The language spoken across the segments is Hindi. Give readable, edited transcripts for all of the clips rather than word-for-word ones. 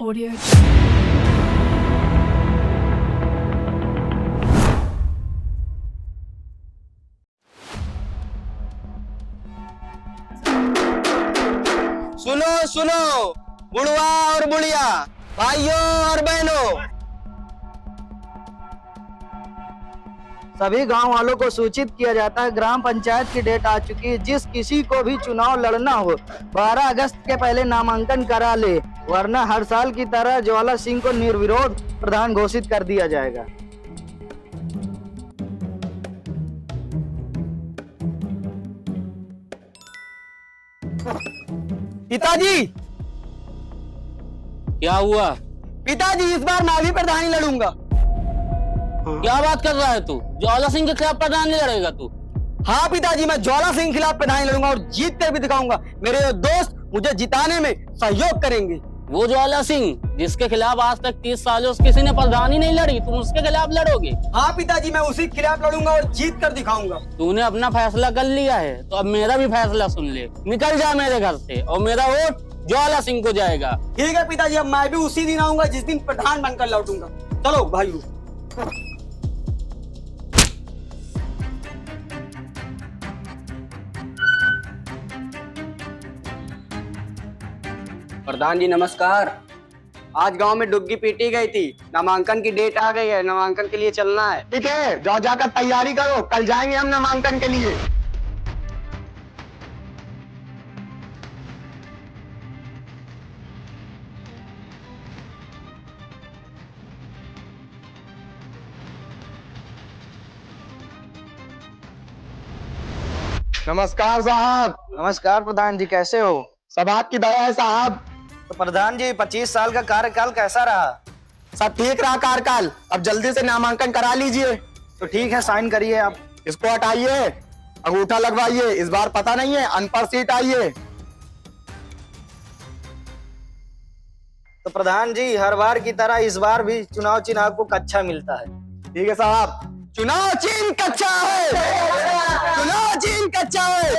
Audio. सुनो सुनो, बुढ़वा और बुढ़िया, भाइयों और बहनों, सभी गांव वालों को सूचित किया जाता है। ग्राम पंचायत की डेट आ चुकी है। जिस किसी को भी चुनाव लड़ना हो 12 अगस्त के पहले नामांकन करा ले, वरना हर साल की तरह ज्वाला सिंह को निर्विरोध प्रधान घोषित कर दिया जाएगा। पिताजी क्या हुआ? पिताजी इस बार मैं भी प्रधानी लड़ूंगा। क्या बात कर रहा है तू? ज्वाला सिंह के खिलाफ प्रधान नहीं लड़ेगा तू? हाँ पिताजी, मैं ज्वाला सिंह के खिलाफ प्रधानी लड़ूंगा और जीत कर भी दिखाऊंगा। मेरे दोस्त मुझे जिताने में सहयोग करेंगे। वो ज्वाला सिंह जिसके खिलाफ आज तक 30 सालों से किसी ने प्रधानी नहीं लड़ी, तुम उसके खिलाफ लड़ोगे? हाँ पिताजी, मैं उसी के खिलाफ लड़ूंगा और जीत कर दिखाऊंगा। तूने अपना फैसला कर लिया है तो अब मेरा भी फैसला सुन ले। निकल जा मेरे घर से और मेरा वोट ज्वाला सिंह को जाएगा। ठीक है पिताजी, अब मैं भी उसी दिन आऊंगा जिस दिन प्रधान बनकर लौटूंगा। चलो भाइयों। प्रधान जी नमस्कार। आज गांव में डुग्गी पीटी गई थी, नामांकन की डेट आ गई है, नामांकन के लिए चलना है। ठीक है, जाओ जाकर तैयारी करो, कल जाएंगे हम नामांकन के लिए। नमस्कार साहब। नमस्कार प्रधान जी, कैसे हो? सब आपकी दया है साहब। तो प्रधान जी, 25 साल का कार्यकाल कैसा रहा? सब ठीक रहा कार्यकाल। अब जल्दी से नामांकन करा लीजिए। तो ठीक है, साइन करिए आप। इसको हटाइए, अंगूठा लगवाइए। इस बार पता नहीं है, अनपढ़ सीट आई है। तो प्रधान जी, हर बार की तरह इस बार भी चुनाव चिन्ह आपको कच्चा मिलता है। ठीक है साहब। चुनाव चिन्ह कच्चा है, चुनाव चिन्ह कच्चा है,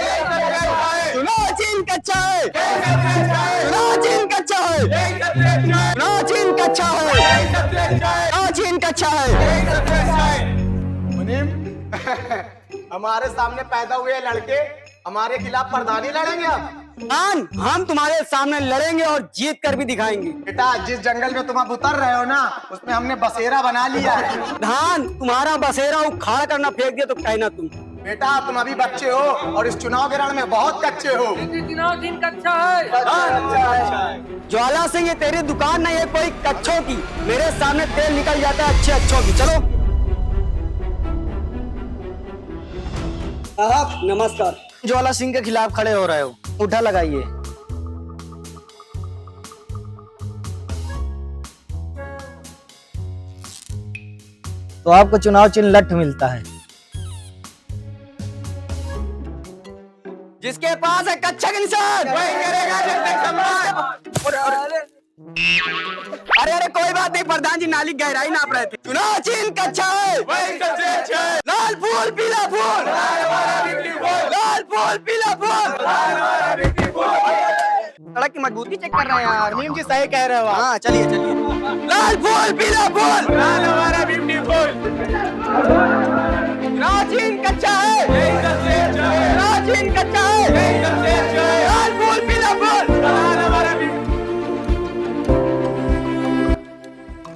चुनाव चिन्ह कच्चा है, चुनाव चिन्ह कच्चा है, चुनाव चिन्ह कच्चा है, चुनाव चिन्ह कच्चा है। मुनीम, हमारे सामने पैदा हुए लड़के हमारे खिलाफ प्रधानी लड़ेंगे अब। हम तुम्हारे सामने लड़ेंगे और जीत कर भी दिखाएंगे। बेटा, जिस जंगल में तुम अब उतर रहे हो ना, उसमें हमने बसेरा बना लिया है। धान तुम्हारा बसेरा उखाड़ करना फेंक दिया तो कहना तुम। बेटा, तुम अभी बच्चे हो और इस चुनाव के रण में बहुत कच्चे हो। चुनाव चिन्ह कच्चा है। ज्वाला सिंह, ये तेरी दुकान नहीं है कोई कच्छों की। मेरे सामने तेल निकल जाता है अच्छे अच्छों की। चलो साहब नमस्कार। ज्वाला सिंह के खिलाफ खड़े हो रहे हो, अंगूठा लगाइए। तो आपको चुनाव चिन्ह लठ मिलता है। जिसके पास है कच्चा का निशान वही करेगा जगत सम्राट। अरे अरे कोई बात नहीं, प्रधान जी नाली गहराई नाप रहे थे। चुनाव चिन्ह कच्चा है वही कच्चा है। लाल फूल पीला फूल, लाल फूल पीला फूल। सड़क की मजबूती चेक कर रहे हैं यार। मुनीम जी सही कह रहे हो आप। हाँ चलिए चलिए। लाल फूल पीला फूल, लाल हमारा ब्यूटीफुल। चुनाव चिन्ह कच्चा है, चुनाव चिन्ह कच्चा है। लाल फूल पीला फूल, लाल हमारा।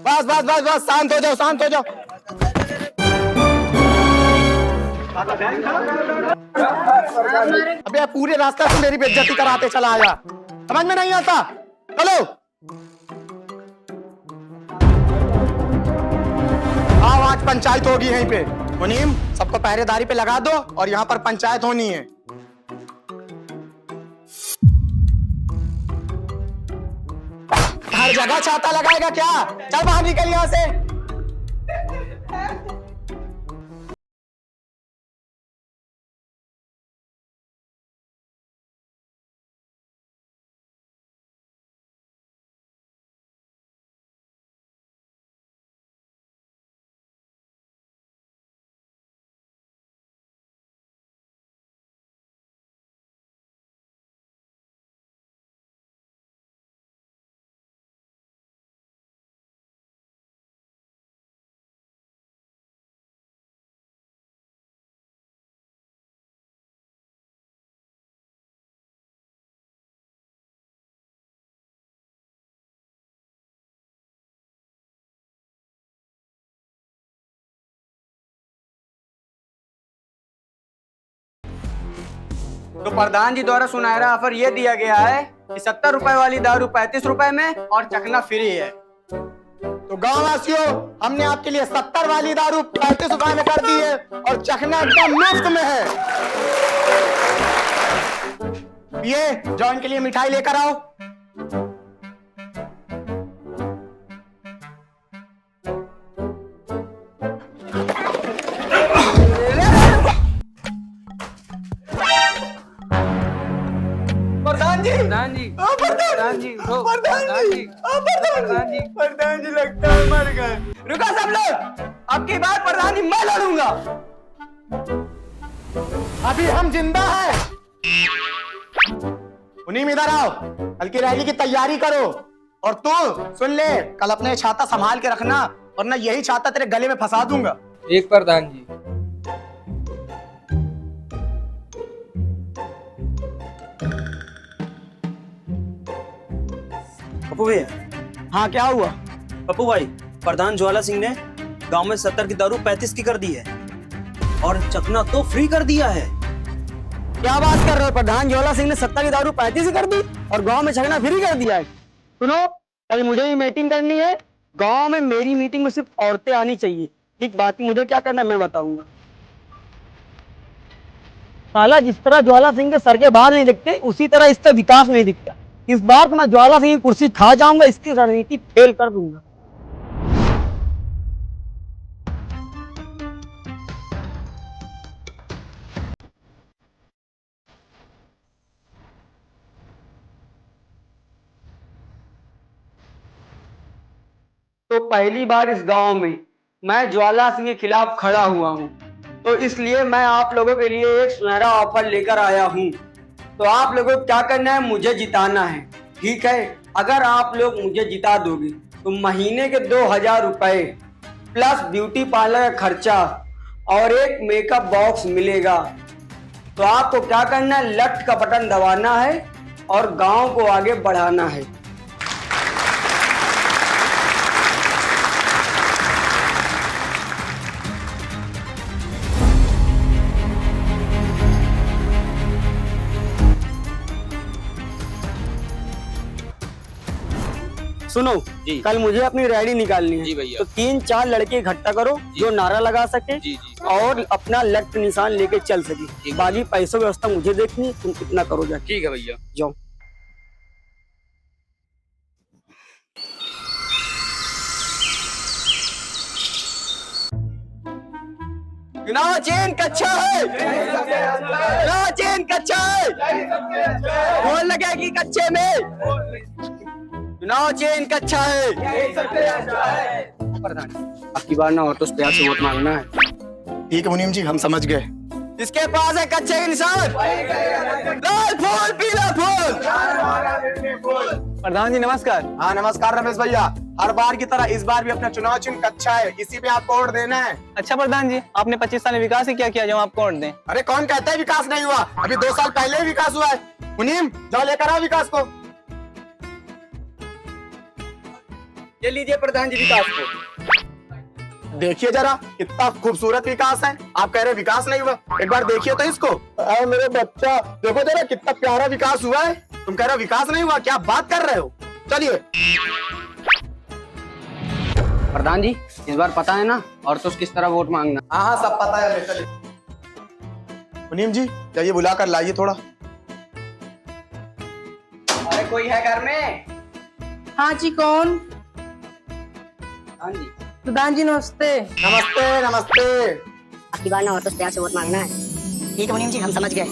बस बस बस बस, शांत हो जाओ, शांत हो जाओ। अबे पूरे रास्ते से मेरी बेइज्जती कराते चला आया, समझ में नहीं आता। चलो आओ, आज पंचायत होगी यहीं पे। मुनीम, सबको पहरेदारी पे लगा दो और यहाँ पर पंचायत होनी है। हर जगह छाता लगाएगा क्या? चल बाहर निकल यहाँ से। तो प्रधान जी द्वारा सुनहरा ऑफर ये दिया गया है कि 70 रुपए वाली दारू 35 रुपए में और चखना फ्री है। तो गाँव वासियों, हमने आपके लिए 70 वाली दारू 35 रुपए में कर दी है और चखना एकदम मुफ्त में है। ये जॉन के लिए मिठाई लेकर आओ। प्रधान जी, प्रधान जी, प्रधान जी, प्रधान जी लगता है मर गए। रुका सब लोग, अब की बार प्रधान जी मैं लड़ूंगा। अभी हम जिंदा हैं। मुनीम इधर आओ, कल की रैली की तैयारी करो। और तू सुन ले, कल अपने छाता संभाल के रखना, वरना यही छाता तेरे गले में फंसा दूंगा। एक प्रधान जी। पप्पू भैया, हाँ क्या हुआ? पप्पू भाई, प्रधान ज्वाला सिंह ने गांव में 70 की दारू 35 की कर दी है और चखना तो फ्री कर दिया है। क्या बात कर रहे हो? प्रधान ज्वाला सिंह ने 70 की दारू 35 कर दी और गांव में छकना फ्री कर दिया है। सुनो, कल मुझे भी मीटिंग करनी है। गांव में मेरी मीटिंग में सिर्फ औरतें आनी चाहिए। ठीक बात, मुझे क्या करना है मैं बताऊंगा। साला जिस तरह ज्वाला सिंह के सर के बाल नहीं दिखते, उसी तरह इसका विकास नहीं दिखता। इस बार तो मैं ज्वाला सिंह की कुर्सी खा जाऊंगा, इसकी रणनीति फेल कर दूंगा। तो पहली बार इस गांव में मैं ज्वाला सिंह के खिलाफ खड़ा हुआ हूं, तो इसलिए मैं आप लोगों के लिए एक सुनहरा ऑफर लेकर आया हूं। तो आप लोगों को क्या करना है, मुझे जिताना है। ठीक है, अगर आप लोग मुझे जिता दोगे तो महीने के 2000 रुपए प्लस ब्यूटी पार्लर का खर्चा और एक मेकअप बॉक्स मिलेगा। तो आपको क्या करना है, लेफ्ट का बटन दबाना है और गांव को आगे बढ़ाना है। सुनो जी। कल मुझे अपनी रैली निकालनी है। जी भैया। तो 3-4 लड़के इकट्ठा करो जो नारा लगा सके जी जी। और अपना लेफ्ट निशान लेके चल सके। ठीक। बाकी पैसों की व्यवस्था मुझे देखनी है, तुम कितना करो जाके। ठीक है भैया। जाओ। चुनाव चेन कच्चा है, चुनाव चेन कच्चा है, बोल लगेगी कच्चे में। चुनाव चेन कच्चा है। प्रधान, अब की बार ना और तो प्यार से वोट मांगना है। ठीक है मुनीम जी, हम समझ गए। जिसके पास है कच्चे के निशान, लाल फूल पीला फूल। प्रधान जी नमस्कार। हाँ नमस्कार रमेश भैया। हर बार की तरह इस बार भी अपना चुनाव चिन्ह कच्चा है, इसी पे आपको वोट देना है। अच्छा प्रधान जी, आपने 25 साल में विकास ही क्या किया जो आपको वोट दें? अरे कौन कहता है विकास नहीं हुआ? अभी 2 साल पहले ही विकास हुआ है। मुनीम जाओ लेकर आओ विकास को। ये लीजिए प्रधान जी विकास को। देखिए जरा कितना खूबसूरत विकास है। आप कह रहे विकास नहीं हुआ, एक बार देखिए तो इसको। अरे मेरे बच्चा, देखो जरा कितना प्यारा विकास हुआ है। तुम कह रहे हो विकास नहीं हुआ, क्या बात कर रहे हो? चलिए। प्रधान जी इस बार पता है ना और तो किस तरह वोट मांगना। हाँ हाँ सब पता है हमें। चलिए मुनीम जी जाइए बुला कर लाइए थोड़ा। अरे कोई है घर में? हाँ जी, कौन? हाँ जी। प्रधान जी नमस्ते। नमस्ते नमस्ते। आपकी बार ना और तो प्यार से वोट मांगना है। ठीक है मुनीम जी, हम समझ गए।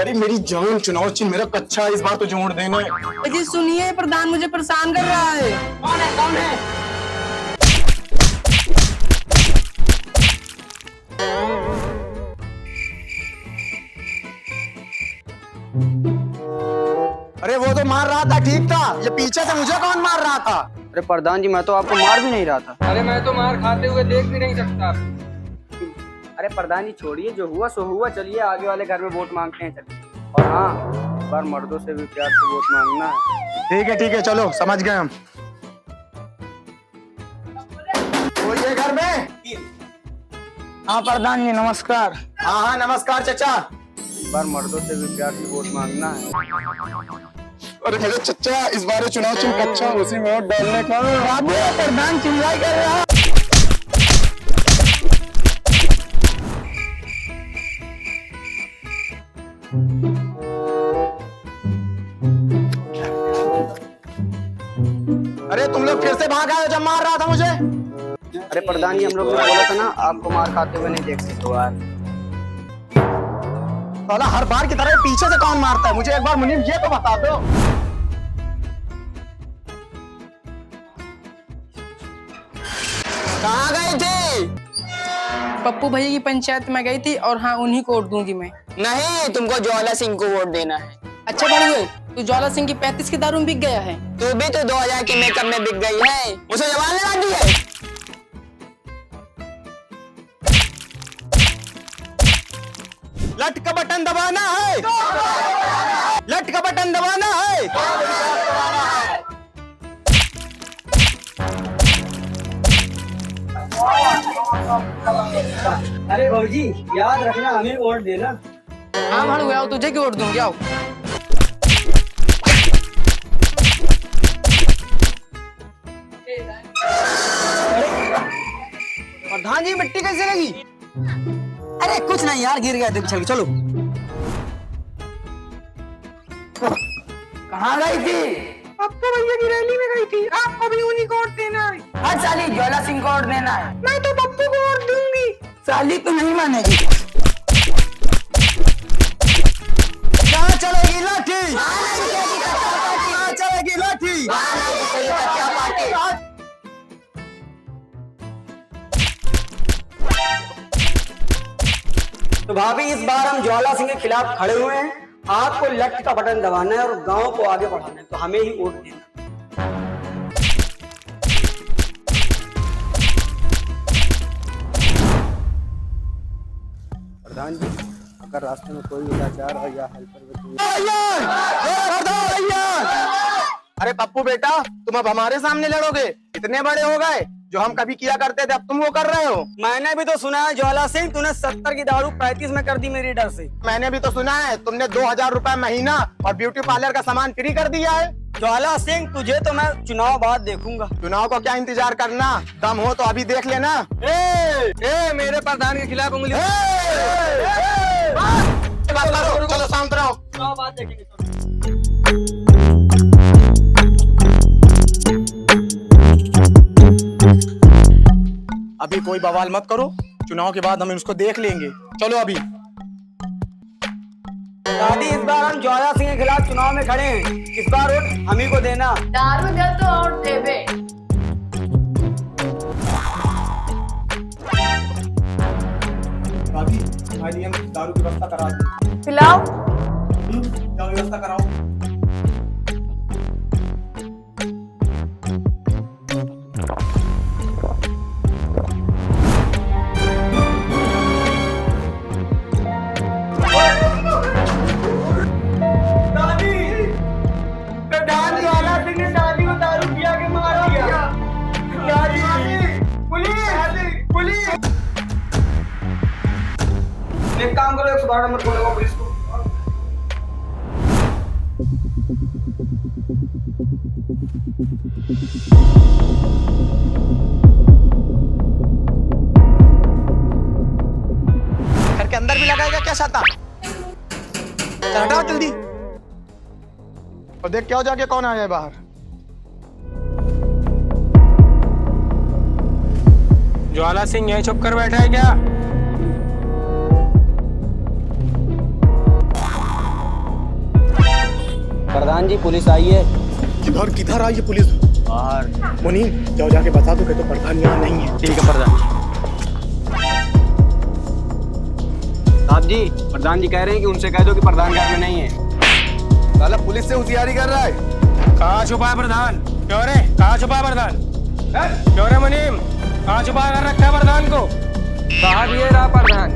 अरे मेरी जान, चुनाव चिन्ह मेरा कच्चा है, इस बार तो वोट देना है। जी सुनिए, प्रधान मुझे परेशान कर रहा है। कौन है कौन है? अरे वो तो मार रहा था, ठीक था। ये पीछे से मुझे कौन मार रहा था? अरे प्रधान जी मैं तो आपको मार भी नहीं रहा था। अरे मैं तो मार खाते हुए देख भी नहीं सकता। अरे प्रधान जी छोड़िए, जो हुआ सो हुआ। चलिए आगे वाले घर में वोट मांगते हैं। चलिए। और हाँ, इस बार मर्दों से भी प्यार से वोट मांगना है। ठीक है चलो समझ गए हम। कोई है घर में? हाँ प्रधान जी नमस्कार। हाँ हाँ नमस्कार चाचा। इस बार मर्दों से भी प्यार की वोट मांगना है। अरे मेरे चच्चा, इस बार चुनाव चिन्ह अच्छा उसी में वोट डालने का। बाबू प्रधान चिल्लाई कर रहा। अरे तुम लोग फिर से भाग आए जब मार रहा था मुझे। अरे प्रधान जी, हम लोग ने बोला था ना आपको मार खाते हुए नहीं देख सकते यार। साला हर बार की तरह पीछे से कौन मारता है मुझे, एक बार मुनीम ये तो बता दो। कहाँ गई थी? पप्पू भैया की पंचायत में गई थी और हाँ उन्हीं को वोट दूंगी मैं। नहीं, तुमको ज्वाला सिंह को वोट देना है। अच्छा बड़ुए, तू ज्वाला सिंह की 35 की दारू में बिक गया है। तू भी तो 2000 के मेकअप में बिक गई है, उसे जवान लगा दी है। लट का बटन दबाना है, लट का बटन दबाना है। अरे भौजी, याद रखना हमें वोट देना। हाँ बड़ुए, आओ तुझे की वोट दूंगी, आओ। प्रधान जी मिट्टी कैसे लगी? अरे कुछ नहीं यार, गिर गया चल चलो। कहाँ गई थी? पप्पू भैया की रैली में गई थी। आपको भी उन्हीं को वोट देना है। हाँ साली, ज्वाला सिंह को वोट देना है। मैं तो पप्पू को वोट दूंगी। साली तो नहीं मानेगी। कहाँ चलेगी लाठी? कहाँ चलेगी लाठी? तो भाभी, इस बार हम ज्वाला सिंह के खिलाफ खड़े हुए हैं। आपको लट का बटन दबाना है और गांव को आगे बढ़ाना है, तो हमें ही वोट देना। प्रधान जी, अगर रास्ते में कोई विचार और या हेल्पर अरे पप्पू बेटा, तुम अब हमारे सामने लड़ोगे? इतने बड़े हो गए, जो हम कभी किया करते थे अब तुम वो कर रहे हो। मैंने भी तो सुना है ज्वाला सिंह, तूने 70 की दारू 35 में कर दी मेरी डर से। मैंने भी तो सुना है तुमने 2000 रुपए महीना और ब्यूटी पार्लर का सामान फ्री कर दिया है। ज्वाला सिंह, तुझे तो मैं चुनाव बाद देखूंगा। चुनाव को क्या इंतजार करना, दम हो तो अभी देख लेना। मेरे प्रधान के खिलाफ उंगली। बात करो, चलो शांत रहो। चुनाव बाद देखेंगे। अभी कोई बवाल मत करो, चुनाव के बाद हम इसको देख लेंगे। चलो अभी। दादी, इस बार हम ज्वाला सिंह के खिलाफ चुनाव में खड़े हैं। इस बार वोट हम ही को देना। दारू दे तो और देवे। भाभी, हमारे लिए हम दारू की व्यवस्था करा दें। पिलाओ। जाओ व्यवस्था कराओ। एक काम करो, 112 नंबर बोलेगा पुलिस को। घर के अंदर भी लगाएगा क्या छाता? चल हटाओ जल्दी और देख क्या हो जाके कौन आया है बाहर। ज्वाला सिंह यहीं छुप कर बैठा है क्या? प्रधान जी, पुलिस आई है। किधर किधर आई है पुलिस? बाहर। मुनीम, जाओ जाके बता दो कि तो प्रधान यहाँ नहीं है। ठीक है प्रधान। साहब जी, प्रधान जी कह रहे हैं कि उनसे कह दो कि प्रधान घर में नहीं है। साला पुलिस से होशियारी कर रहा है। कहाँ छुपा है प्रधान? क्यों रे, कहाँ छुपा है प्रधान? क्यों रे मुनीम, कहाँ छुपा कर रखा है प्रधान को? साहब ये रहा प्रधान।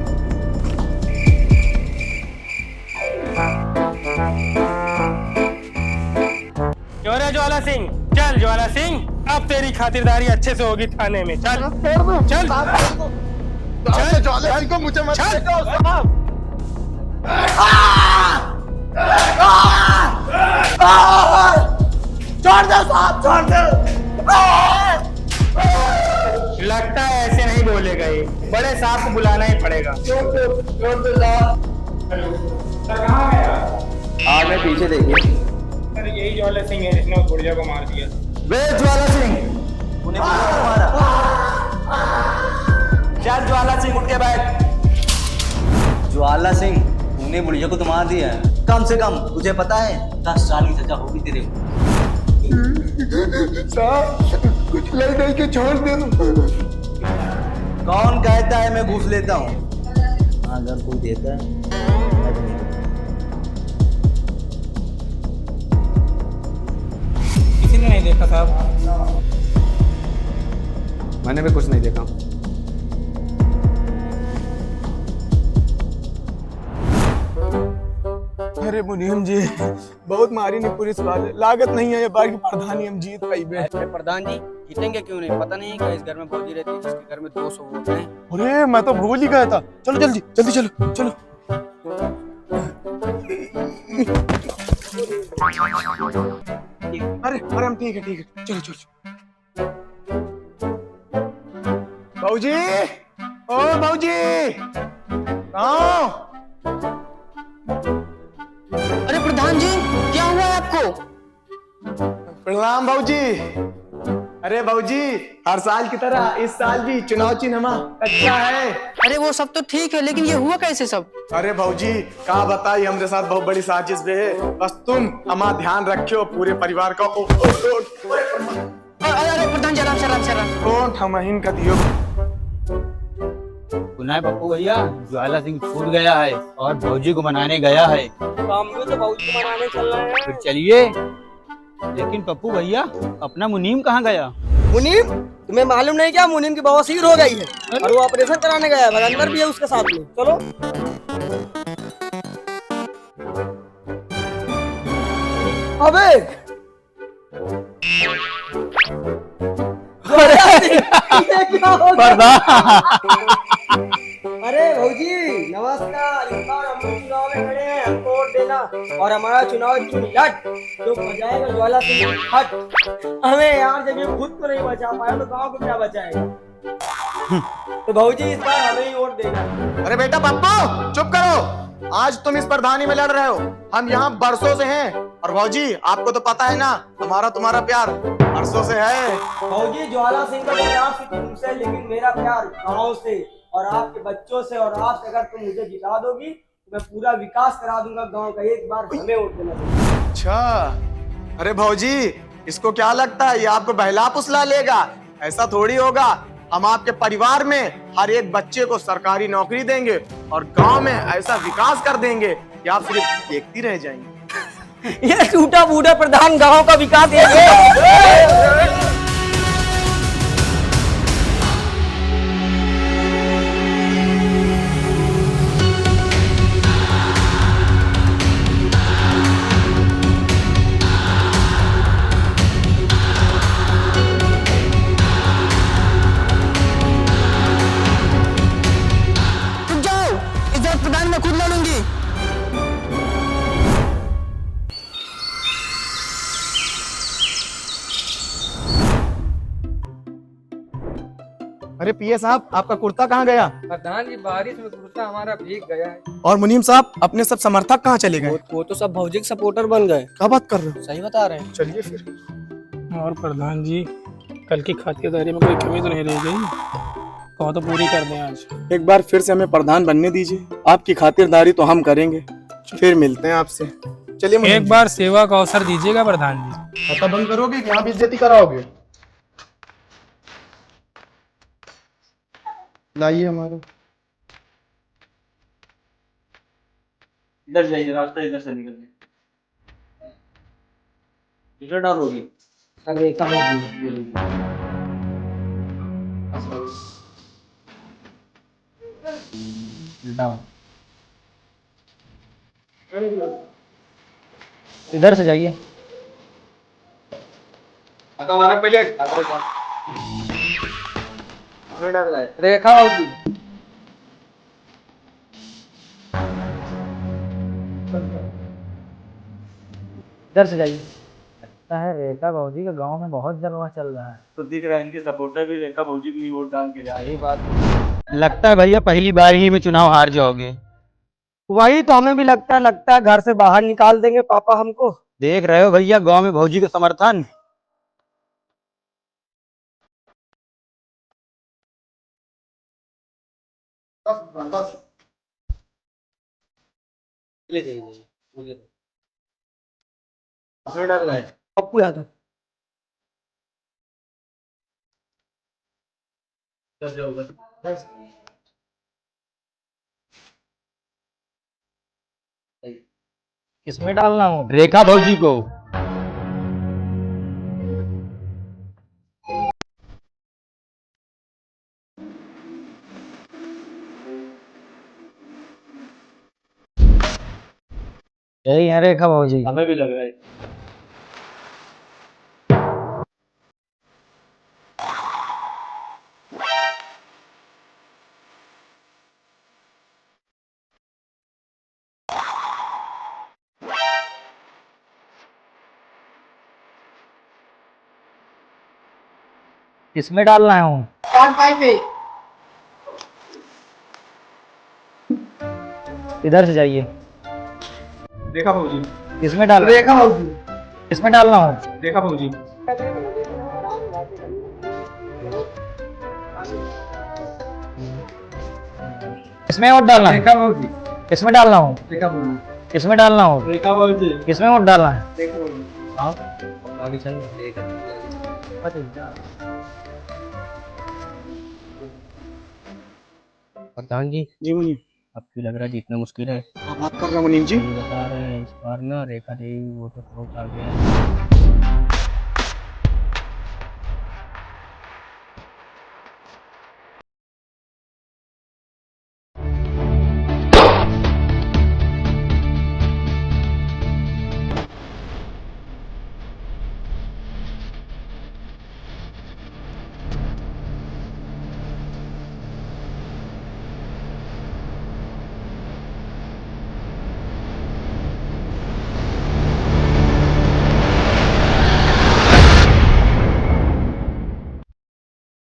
क्यों रे ज्वाला सिंह, चल ज्वाला सिंह, अब तेरी खातिरदारी अच्छे से होगी थाने में। चल चल चल, मुझे मत देखो साहब। छोड़ दो साहब, छोड़ दो। लगता है ऐसे नहीं बोलेगा ये, बड़े साहब को बुलाना ही पड़ेगा। छोड़ दो साहब। सर कहाँ गया? आगे पीछे देखिए। सर यही ज्वाला सिंह है जिसने उस बुढ़िया को मार दिया। वे ज्वाला सिंह, उन्हें मारा। चल ज्वाला सिंह उठ के बैठ। ज्वाला सिंह, तूने बुढ़िया को तो मार दिया है। कम से कम तुझे पता है 10 साल की सजा होगी तेरे को। साहब कुछ ले दे के छोड़ दे। कौन कहता है मैं घूस लेता हूँ? अगर कोई देता है मैं तो नहीं देता। किसी ने नहीं देखा साहब। मैंने भी कुछ नहीं देखा। अरे मुनीम जी, बहुत मारी नहीं पुलिस वाले, लागत नहीं है ये बार की प्रधानी हम जीत पाई बे। अरे प्रधान जी जीतेंगे क्यों नहीं? पता नहीं है क्या इस घर में भौजी रहती है जिसके घर में 200 वोट हैं। अरे मैं तो भूल ही गया था। चलो जल्दी जल्दी चलो चलो। अरे अरे हम ठीक है चलो चलो। बाबूजी, ओ बाबूजी, कहाँ? अरे प्रधान जी क्या हुआ है आपको? प्रणाम बाबूजी। अरे बाबूजी, हर साल की तरह इस साल भी चुनाव चिन्ह अच्छा है। अरे वो सब तो ठीक है लेकिन ये हुआ कैसे सब? अरे भाऊजी का बताई, हमरे साथ बहुत बड़ी साजिश भी है। बस तुम हमारा ध्यान रखियो पूरे परिवार का। अरे प्रधान जी आराम से आराम से आराम से। कौन थमहीन का दियो? सुना है पप्पू भैया, ज्वाला सिंह छूट गया है और भौजी को मनाने गया है। हम भी तो भौजी को मनाने चल रहे हैं। फिर चलिए। लेकिन पप्पू भैया अपना मुनीम कहाँ गया? मुनीम, तुम्हें मालूम नहीं क्या मुनीम की बवासीर हो गई है और वो ऑपरेशन कराने गया है। भगंदर भी है उसके साथ में। चलो। अबे अरे भौजी नमस्कार। इस बार हम लोग चुनाव में खड़े हैं, हमको वोट देना और हमारा चुनाव लट जो बचाएगा ज्वाला सिंह हट। हमें यार जब ये खुद को नहीं बचा पाया तो गांव को क्या बचाएगा? तो भौजी इस बार हमें ही वोट देना। अरे बेटा पप्पू चुप करो। आज तुम इस प्रधानी में लड़ रहे हो, हम यहाँ बरसों से हैं। और भौजी आपको तो पता है ना, हमारा तुम्हारा प्यार बरसों से है। भौजी ज्वाला सिंह का प्यार सिर्फ तुमसे, लेकिन मेरा प्यार गाँव से और आपके बच्चों से। और आज अगर तुम मुझे जिता दोगी तो मैं पूरा विकास करा दूंगा गांव का। एक बार हमें वोट देना। अच्छा, अरे भौजी इसको क्या लगता है ये आपको बहला फुसला लेगा? ऐसा थोड़ी होगा। हम आपके परिवार में हर एक बच्चे को सरकारी नौकरी देंगे और गांव में ऐसा विकास कर देंगे कि आप सिर्फ देखती रह जाएंगे। ये टूटा बूढ़ा प्रधान गांव का विकास प्रधान मैं खुद लड़ूंगी। अरे पीए साहब, आपका कुर्ता कहाँ गया? प्रधान जी बारिश में कुर्ता हमारा भीग गया है। और मुनीम साहब, अपने सब समर्थक कहाँ चले गए? वो तो सब भौजी के सपोर्टर बन गए। क्या बात कर रहे हो? सही बता रहे हैं। चलिए फिर। और प्रधान जी कल की खातिरदारी में कोई कमी तो नहीं रह गई? कहो तो पूरी कर दें आज। एक बार फिर से हमें प्रधान बनने दीजिए, आपकी खातिरदारी तो हम करेंगे। फिर मिलते हैं आपसे। चलिए एक बार सेवा का अवसर दीजिएगा प्रधान जी। खाता बंद करोगे कि यहाँ बेइज्जती कराओगे? लाइए हमारा। इधर जाइए, रास्ता इधर से निकलने। इधर डालोगी? अरे कहाँ इधर से जाइए। रेखा होगी। इधर से जाइए। लगता है रेखा भौजी का गांव में बहुत जलवा चल रहा है। तो दिख रहा है इनके सपोर्टर भी रेखा भौजी की वोट डाल के जा रहे हैं। यही बात। लगता है भैया पहली बार ही में चुनाव हार जाओगे। वही तो हमें भी लगता है घर से बाहर निकाल देंगे पापा हमको। देख रहे हो भैया गांव में भौजी का समर्थन। पप्पू यादव। किसमें डालना हो? रेखा भौजी को। यही है रेखा भौजी। हमें भी लग रहा है। किसमें डालना है? इधर से जाइए। रेखा भौजी। किसमें डाल? रेखा भौजी। किसमें डालना हो? रेखा भौजी। किसमें वोट डालना है? रेखा भौजी। किसमें डालना हो? रेखा भौजी। किसमें डालना हो? रेखा भौजी। किसमें वोट डालना है? रेखा भौजी। आगे चल। प्रधान जी जी मुनीम। अब क्यों लग रहा है जीतना मुश्किल है? आप बात कर रहे हो मुनीम जी? ये बता रहे हैं इस बार ना रेखा देवी वोटर फ्रॉड आ गया है।